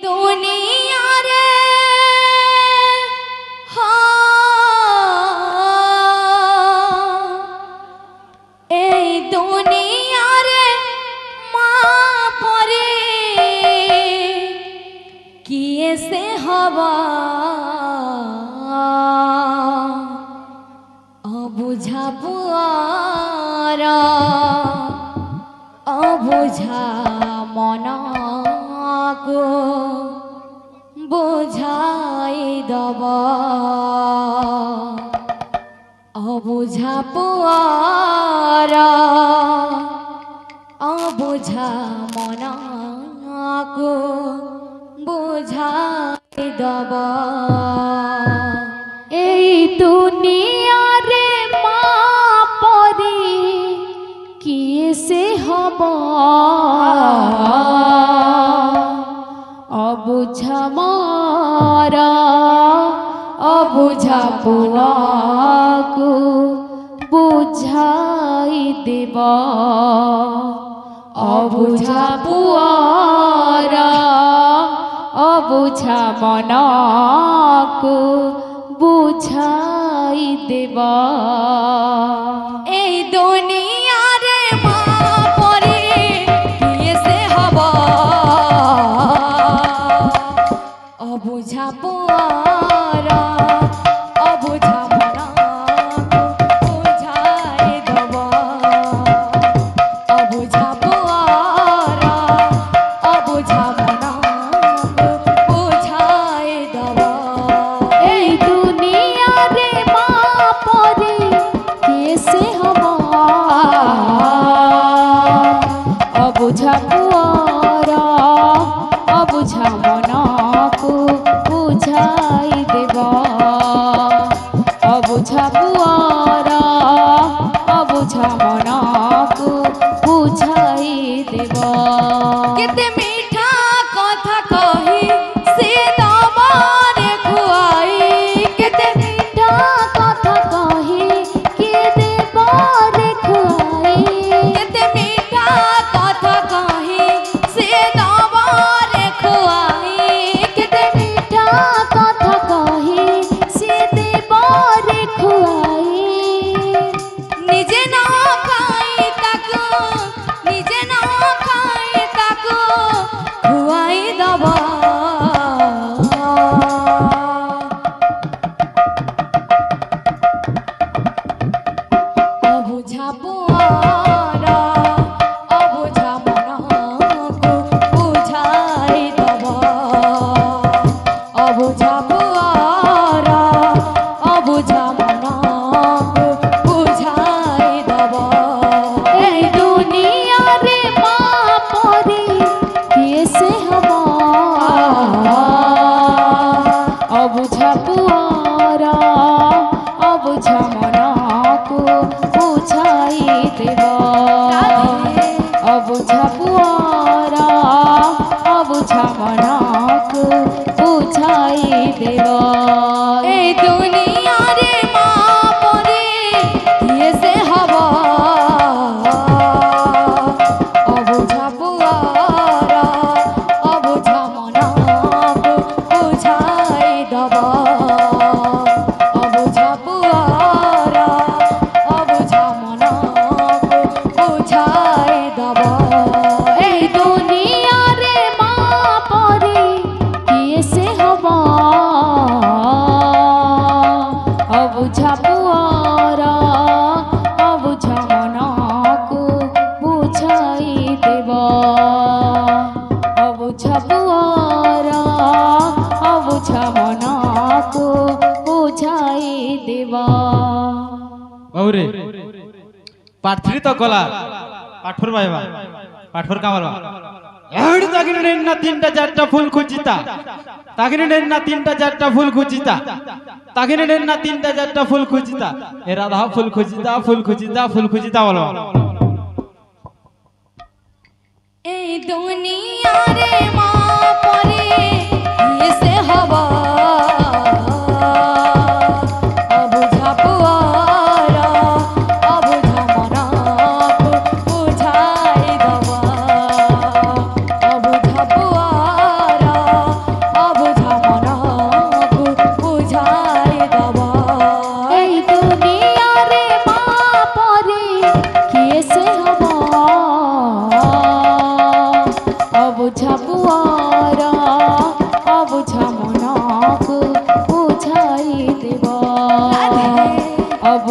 दुनिया रे दुनिया रे माँ परे किए से हवा अबुझा पुआरा अबुझा मना को बुझाई दबा अबुझा पुआरा अबुझा मना को बुझाई दबा এই दुनिया रे माँ परी किए से हबा अबुझा मारा अबुझा पुआ को बुझाई देवा अबुझा पुआरा अबुझा मना को बुझाई देवा এই দুনিয়া রে মা পরে কিয়ে সে হবা অবুঝা পুয়ারা অবুঝা মনা বুঝাই দেবা অবুঝা পুয়ারা অবুঝা মনা বুঝাই দেবা এই দুনিয়া রে মা পরে কিয়ে সে হবা অবুঝা পুয়ারা অবুঝা মনা को बुझाई देवा अबुझा पुआरा अबुझा मना को बुझाई देवा केते मीठा कथा कही से दबारे खुआई केते मीठा कथा कही के देबारे खुआई केते मीठा कथा कही से दबारे खुआई केते मीठा कथा कही से देबारे खुआई निजे ना खाई ताको निजे ना खाई ताको खुआई दबा अबुझा पुआरा अबुझा मना को बुझाई दबा अबुझा पुआरा अबुझा मना को बुझाई दबा এই দুনিয়া রে মা পরে কিয়ে সে হবা অবুঝা পুয়ারা অবুঝা মনা को बुझाई देवा अबुझा पुआरा अबुझा मना को बुझाई देवा এই দুনিয়া রে মা পরে কিয়ে সে হবা অবুঝা পুয়ারা অবুঝা মনা को বুঝাই দেবা অবুঝা পুয়ারা অবুঝা মনা को বুঝাই দেবা এই দুনিয়া রে মা পরে কিয়ে সে হবা অবুঝা পুয়ারা অবুঝা মনা को বুঝাই দেবা অবুঝা পুয়ারা অবুঝা মনা को বুঝাই দেবা বাবুরে পাঠরি তো গলা পাঠর ভাইবা পাঠর কামারবা এড় তাকিনে নেন না তিনটা চারটা ফুল খুঁজিতা তাকিনে নেন না তিনটা চারটা ফুল খুঁজিতা তাকিনে নেন না তিনটা চারটা ফুল খুঁজিতা এ রাধা ফুল খুঁজিতা ফুল খুঁজিতা ফুল খুঁজিতা বলো এই দুনিয়া রে মা পরে কিয়ে সে হবা অবুঝা পুয়ারা অবুঝা মনা को বুঝাই দবা